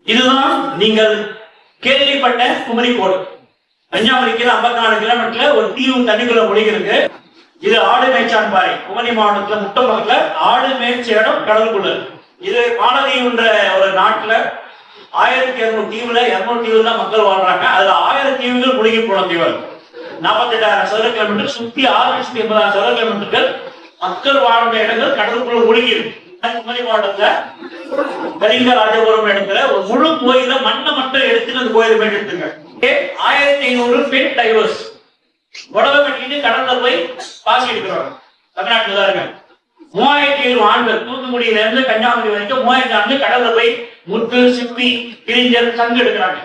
இதுதான் நீங்கள் கேள்விப்பட்ட குமரிக்கோடு. கன்னியாகுமரிக்கு 54 கிலோமீட்டர்ல ஒரு தீவு தண்ணிக்குள்ள முடிகிறது. இது ஆடு மேய்ச்சான் பாறை, குமரி மாவட்டத்துல முட்டம் பக்கத்துல ஆடு மேய்ச்ச இடம் கடலுக்குள்ள. இது மாலதீவுன்ற ஒரு நாட்டுல 1200 தீவுல 200 தீவுல தான் மக்கள் வாழ்றாங்க. அதுல 1000 தீவுகள் முழுகி போன தீவுகள். 48,000 சதுர கிலோமீட்டர் சுத்தி 680,000 சதுர கிலோமீட்டர்கள் மக்கள் வாழும் இடங்கள் கடலுக்குள்ள முழுகி இருக்கு. குமரி மாவட்டத்துல கலிங்கராஜபுரம் இடத்துல ஒரு முழு கோயில மண்ணை மட்டும் எடுத்து அந்த கோயிலை எடுத்துங்க. 1500 பெண் டைவர்ஸ் உடவை கட்டிட்டு கடல்ல போய் பாசி எடுக்கிறாங்க. தமிழ்நாட்டுல தான் இருக்காங்க. 3000 ஆண்கள் தூத்துக்குடியில இருந்து கன்னியாகுமரி வரைக்கும் 3000 ஆண்கள் கடல்ல போய் முத்து, சிப்பி, கிழிஞ்சல், சங்கு எடுக்கிறாங்க.